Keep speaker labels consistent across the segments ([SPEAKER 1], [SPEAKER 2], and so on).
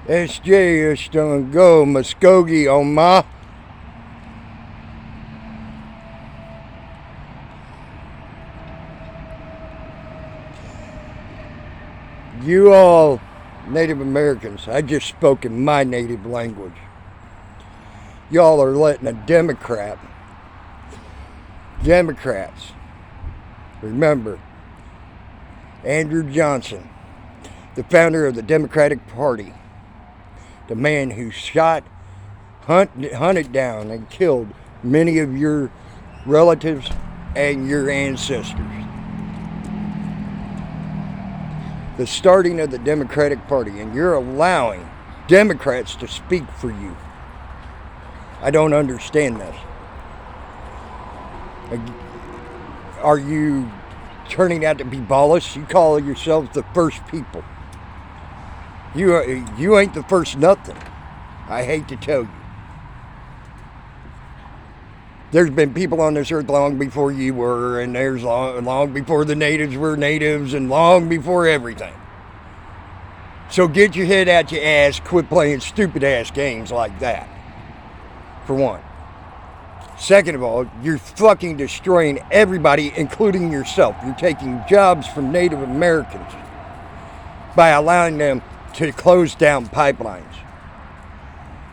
[SPEAKER 1] SJ is done go Muskogee on my. You all Native Americans, I just spoke in my native language. Y'all are letting a Democrats, remember, Andrew Johnson, the founder of the Democratic Party, the man who hunted down and killed many of your relatives and your ancestors. The starting of the Democratic Party, and you're allowing Democrats to speak for you. I don't understand this. Are you turning out to be ballists? You call yourselves the first people. You ain't the first nothing. I hate to tell you. There's been people on this earth long before you were, and there's long before the natives were natives, and long before everything. So get your head out your ass, quit playing stupid ass games like that. For one. Second of all, you're fucking destroying everybody, including yourself. You're taking jobs from Native Americans by allowing them to close down pipelines.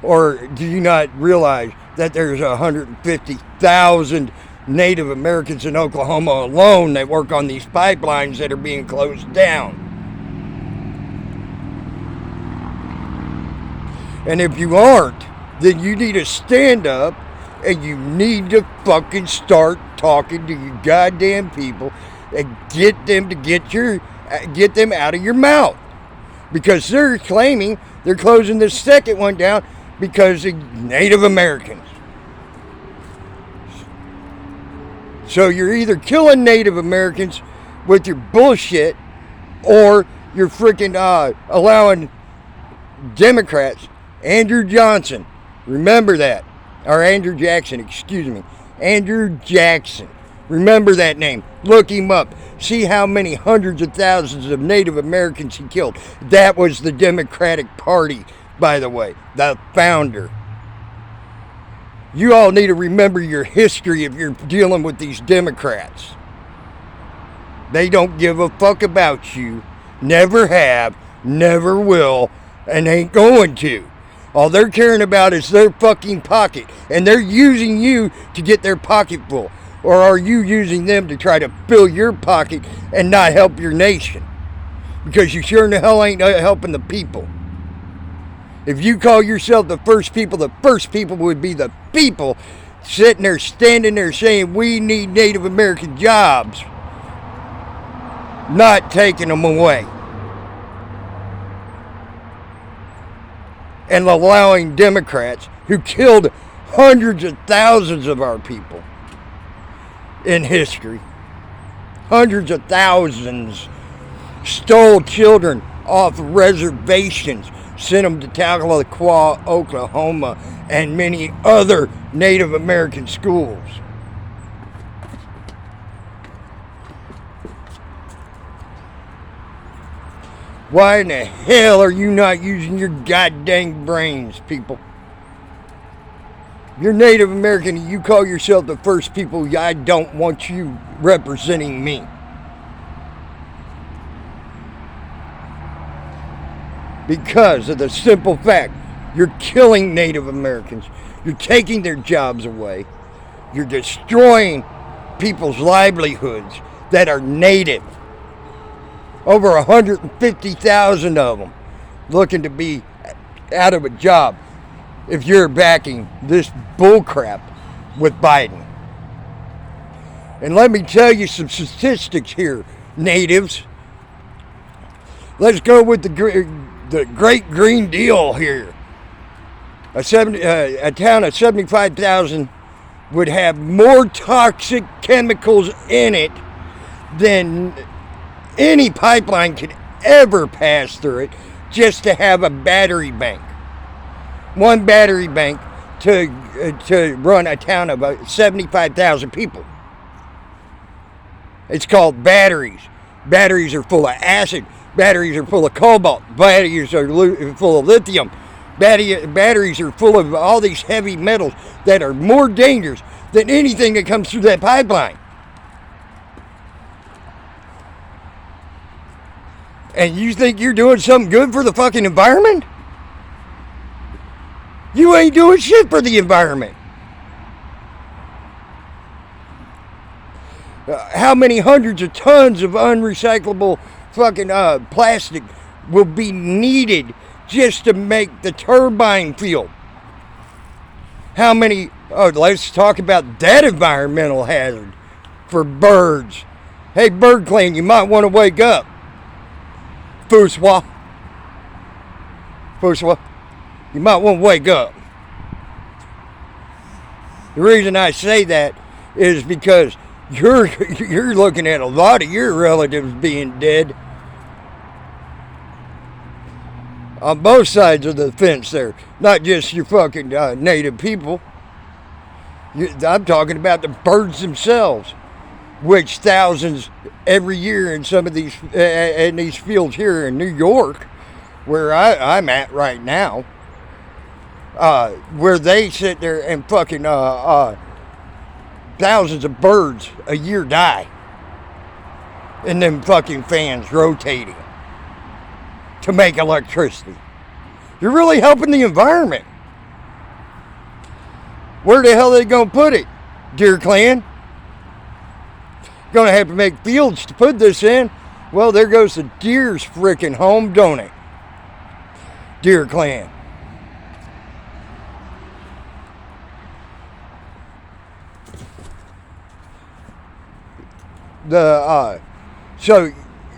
[SPEAKER 1] Or do you not realize that there's 150,000 Native Americans in Oklahoma alone that work on these pipelines that are being closed down? And if you aren't, then you need to stand up and you need to fucking start talking to you goddamn people and get them to get them out of your mouth. Because they're claiming they're closing the second one down because of Native Americans. So you're either killing Native Americans with your bullshit, or you're freaking allowing Democrats, Andrew Johnson, remember that, or Andrew Jackson, excuse me, Andrew Jackson. Remember that name. Look him up. See how many hundreds of thousands of Native Americans he killed. That was the Democratic Party, by the way. The founder. You all need to remember your history if you're dealing with these Democrats. They don't give a fuck about you. Never have, never will, and ain't going to. All they're caring about is their fucking pocket. And they're using you to get their pocket full. Or are you using them to try to fill your pocket and not help your nation? Because you sure in the hell ain't helping the people. If you call yourself the first people would be the people sitting there, standing there saying we need Native American jobs, not taking them away. And allowing Democrats who killed hundreds of thousands of our people in history, hundreds of thousands, stole children off reservations, sent them to Tahlequah, Oklahoma, and many other Native American schools. Why in the hell are you not using your goddamn brains, people? You're Native American and you call yourself the first people. I don't want you representing me. Because of the simple fact, you're killing Native Americans. You're taking their jobs away. You're destroying people's livelihoods that are native. Over 150,000 of them looking to be out of a job if you're backing this bullcrap with Biden. And let me tell you some statistics here, natives. Let's go with the Great Green Deal here. A town of 75,000 would have more toxic chemicals in it than any pipeline could ever pass through it, just to have a battery bank. One battery bank to run a town of 75,000 people. It's called batteries. Batteries are full of acid. Batteries are full of cobalt. Batteries are full of lithium. Batteries are full of all these heavy metals that are more dangerous than anything that comes through that pipeline. And you think you're doing something good for the fucking environment? You ain't doing shit for the environment. How many hundreds of tons of unrecyclable fucking plastic will be needed just to make the turbine fuel? How many, let's talk about that environmental hazard for birds. Hey, bird clan, you might want to wake up. Fuswa, you might want to wake up. The reason I say that is because you're looking at a lot of your relatives being dead on both sides of the fence there. Not just your fucking native people. I'm talking about the birds themselves, which thousands every year in some of these in these fields here in New York, where I'm at right now, where they sit there and fucking thousands of birds a year die in them fucking fans rotating to make electricity. You're really helping the environment. Where the hell are they gonna put it, Deer Clan? Gonna have to make fields to put this in. Well, there goes the deer's freaking home, don't it? Deer Clan.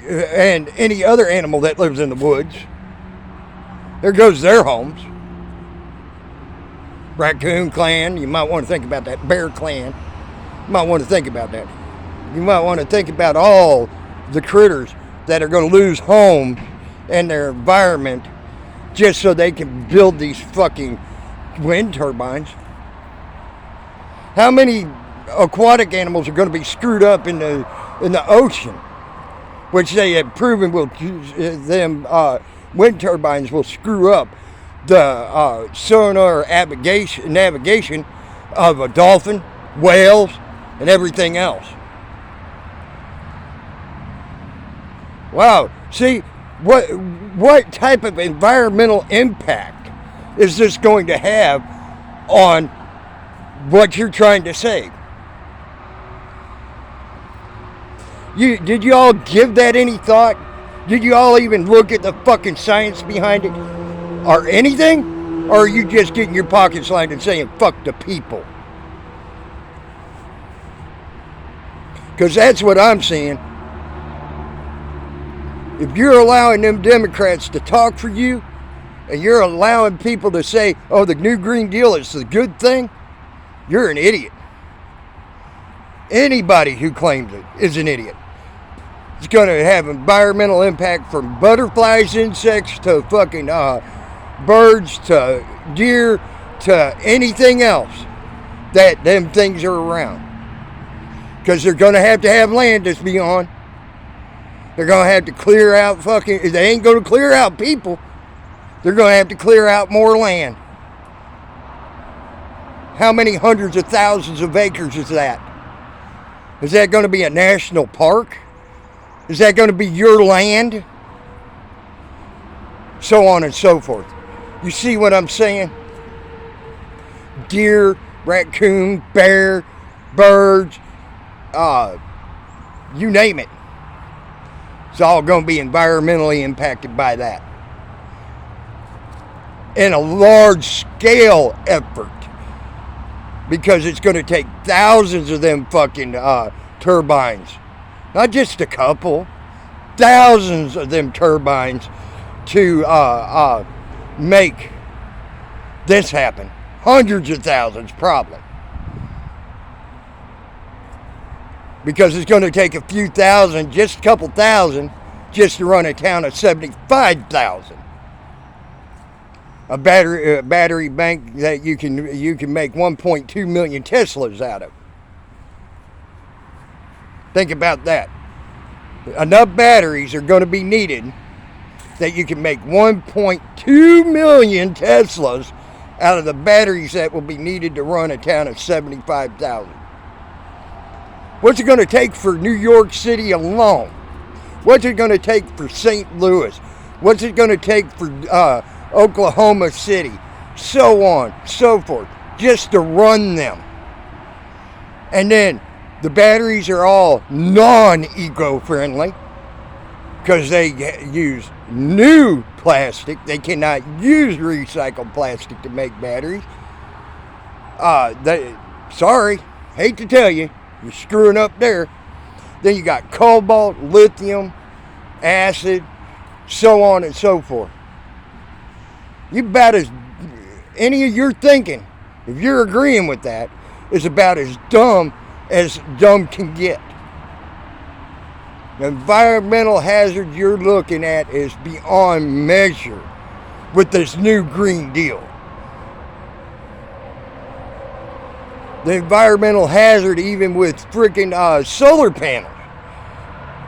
[SPEAKER 1] And any other animal that lives in the woods, there goes their homes. Raccoon clan, you might want to think about that. Bear clan, you might want to think about that. You might want to think about all the critters that are going to lose home and their environment just so they can build these fucking wind turbines. How many aquatic animals are going to be screwed up in the ocean, which they have proven will wind turbines will screw up the sonar navigation of a dolphin, whales, and everything else. Wow. See, what type of environmental impact is this going to have on what you're trying to say? Did you all give that any thought? Did you all even look at the fucking science behind it? Or anything? Or are you just getting your pockets lined and saying, fuck the people? Because that's what I'm seeing. If you're allowing them Democrats to talk for you, and you're allowing people to say, oh, the new Green Deal is a good thing, you're an idiot. Anybody who claims it is an idiot. It's going to have environmental impact from butterflies, insects, to fucking birds, to deer, to anything else that them things are around. Because they're going to have land to be on. They're going to have to clear out fucking... They ain't going to clear out people. They're going to have to clear out more land. How many hundreds of thousands of acres is that? Is that going to be a national park? Is that going to be your land? So on and so forth. You see what I'm saying? Deer, raccoon, bear, birds, you name it. It's all going to be environmentally impacted by that. In a large scale effort. Because it's going to take thousands of them fucking turbines. Not just a couple. Thousands of them turbines to make this happen. Hundreds of thousands probably. Because it's going to take a few thousand, just a couple thousand, just to run a town of 75,000. A battery bank that you can make 1.2 million Teslas out of. Think about that. Enough batteries are going to be needed that you can make 1.2 million Teslas out of the batteries that will be needed to run a town of 75,000. What's it going to take for New York City alone? What's it going to take for St. Louis? What's it going to take for Oklahoma City? So on, so forth, just to run them. And then the batteries are all non-eco-friendly because they use new plastic. They cannot use recycled plastic to make batteries. Sorry, hate to tell you, you're screwing up there. Then you got cobalt, lithium, acid, so on and so forth. You about as any of your thinking, if you're agreeing with that, is about as dumb can get. The environmental hazard you're looking at is beyond measure with this new Green Deal. The environmental hazard, even with freaking solar panels,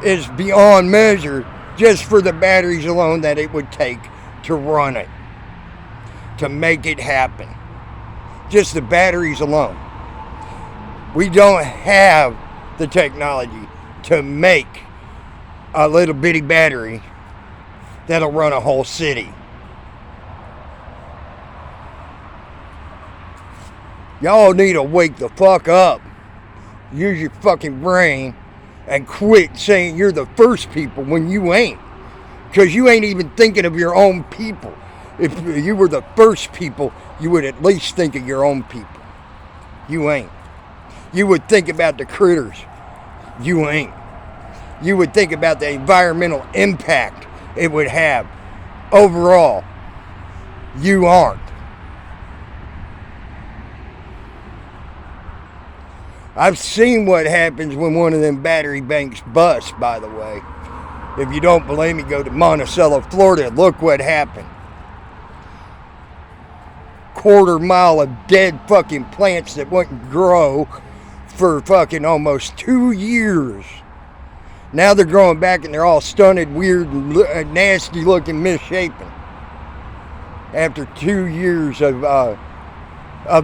[SPEAKER 1] is beyond measure just for the batteries alone that it would take to run it, to make it happen. Just the batteries alone. We don't have the technology to make a little bitty battery that'll run a whole city. Y'all need to wake the fuck up. Use your fucking brain and quit saying you're the first people when you ain't. Because you ain't even thinking of your own people. If you were the first people, you would at least think of your own people. You ain't. You would think about the critters. You ain't. You would think about the environmental impact it would have overall. You aren't. I've seen what happens when one of them battery banks busts, by the way. If you don't believe me, go to Monticello, Florida. Look what happened. Quarter mile of dead fucking plants that wouldn't grow for fucking almost 2 years. Now they're growing back and they're all stunted, weird, and nasty looking, misshapen. After 2 years of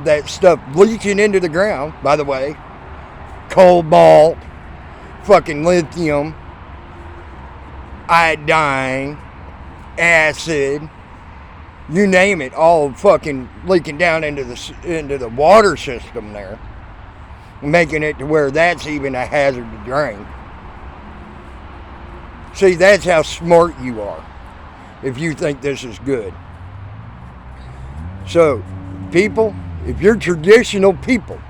[SPEAKER 1] that stuff leaching into the ground, by the way. Cobalt, fucking lithium, iodine, acid, you name it, all fucking leaking down into the water system there, making it to where that's even a hazard to drink. See, that's how smart you are if you think this is good. So, people, if you're traditional people,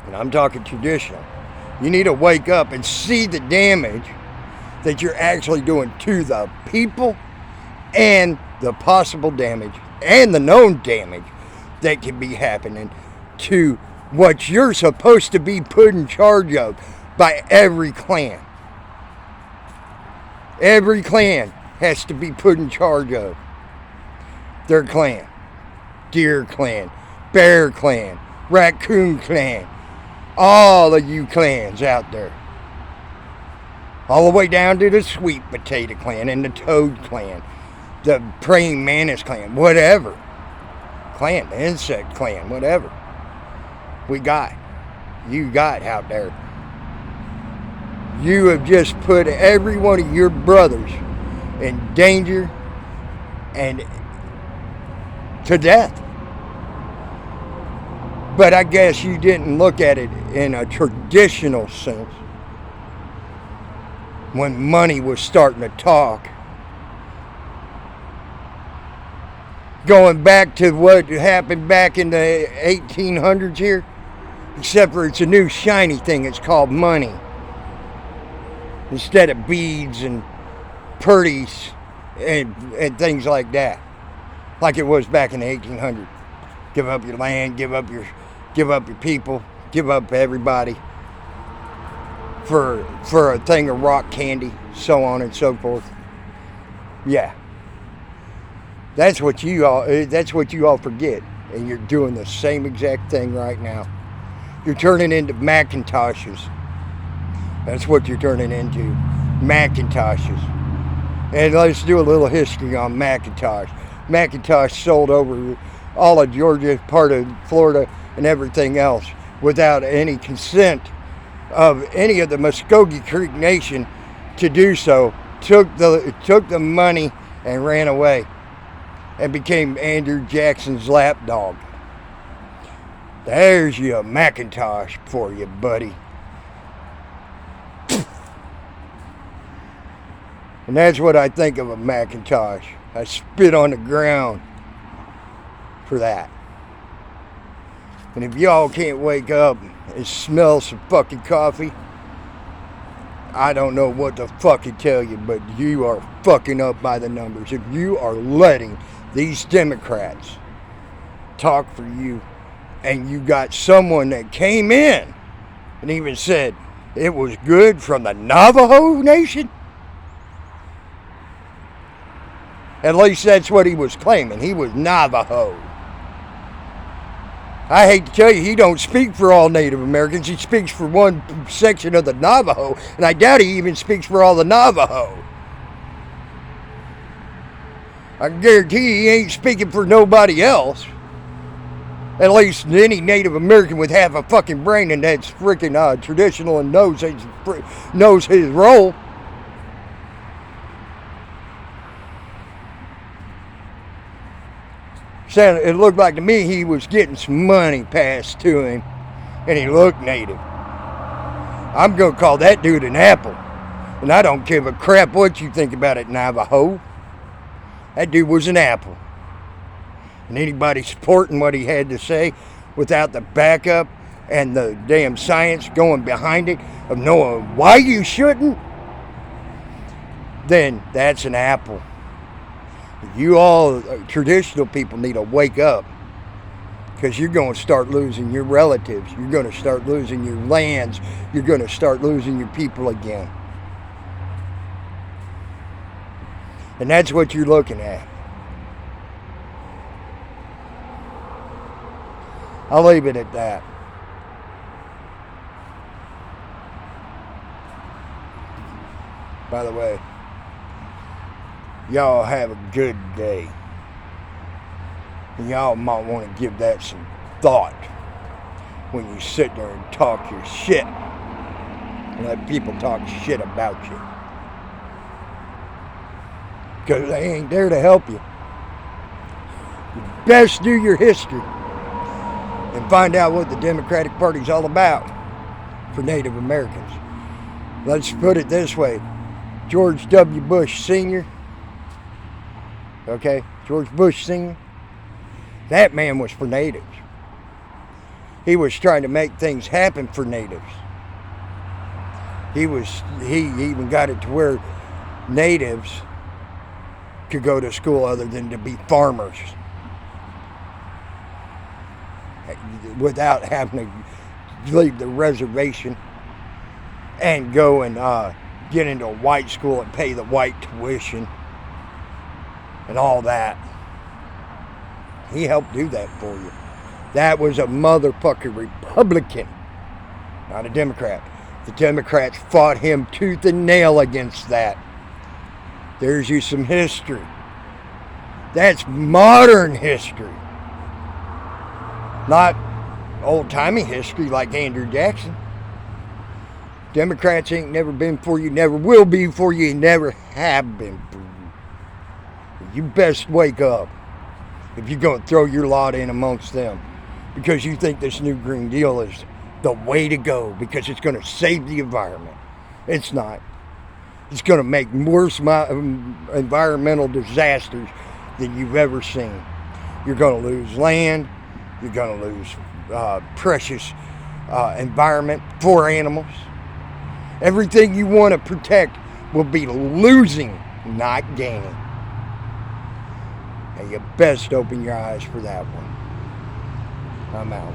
[SPEAKER 1] and I'm talking traditional, you need to wake up and see the damage that you're actually doing to the people and the possible damage and the known damage that can be happening to what you're supposed to be put in charge of by every clan. Every clan has to be put in charge of their clan. Deer clan, bear clan, raccoon clan, all of you clans out there. All the way down to the sweet potato clan and the toad clan, the praying mantis clan, whatever. Clan, the insect clan, whatever. You got out there. You have just put every one of your brothers in danger and to death. But I guess you didn't look at it in a traditional sense. When money was starting to talk. Going back to what happened back in the 1800s here. Except for it's a new shiny thing. It's called money. Instead of beads and purdies and things like that. Like it was back in the 1800s. Give up your land, give up your people, give up everybody for a thing of rock candy, so on and so forth. Yeah. That's what you all forget, and you're doing the same exact thing right now. You're turning into Macintoshes. That's what you're turning into. Macintoshes. And let's do a little history on Macintosh. Macintosh sold over all of Georgia, part of Florida, and everything else without any consent of any of the Muskogee Creek Nation to do so. Took the money and ran away and became Andrew Jackson's lapdog. There's your Macintosh for you, buddy. And that's what I think of a Macintosh. I spit on the ground for that. And if y'all can't wake up and smell some fucking coffee, I don't know what to fucking tell you, but you are fucking up by the numbers. If you are letting these Democrats talk for you, and you got someone that came in and even said it was good from the Navajo Nation, at least that's what he was claiming. He was Navajo. I hate to tell you, he don't speak for all Native Americans. He speaks for one section of the Navajo, and I doubt he even speaks for all the Navajo. I guarantee he ain't speaking for nobody else. At least any Native American with half a fucking brain and that's freaking traditional and knows his role. It looked like to me he was getting some money passed to him, and he looked native. I'm going to call that dude an apple, and I don't give a crap what you think about it, Navajo. That dude was an apple. And anybody supporting what he had to say without the backup and the damn science going behind it of knowing why you shouldn't, then that's an apple. You all traditional people need to wake up, because you're going to start losing your relatives. You're going to start losing your lands. You're going to start losing your people again. And that's what you're looking at. I'll leave it at that. By the way, y'all have a good day. And y'all might want to give that some thought when you sit there and talk your shit. And let people talk shit about you. Because they ain't there to help you. You best do your history and find out what the Democratic Party's all about for Native Americans. Let's put it this way. George W. Bush Sr., okay, George Bush Sr., that man was for natives. He was trying to make things happen for natives. He even got it to where natives could go to school other than to be farmers, without having to leave the reservation and go and get into a white school and pay the white tuition and all that. He helped do that for you. That was a motherfucking Republican, not a Democrat. The Democrats fought him tooth and nail against that. There's you some history. That's modern history. Not old-timey history like Andrew Jackson. Democrats ain't never been for you, never will be for you, never have been for you. You best wake up if you're going to throw your lot in amongst them, because you think this new Green Deal is the way to go because it's going to save the environment. It's not. It's going to make worse environmental disasters than you've ever seen. You're going to lose land. You're going to lose precious environment for animals. Everything you want to protect will be losing, not gaining. And you best open your eyes for that one. I'm out.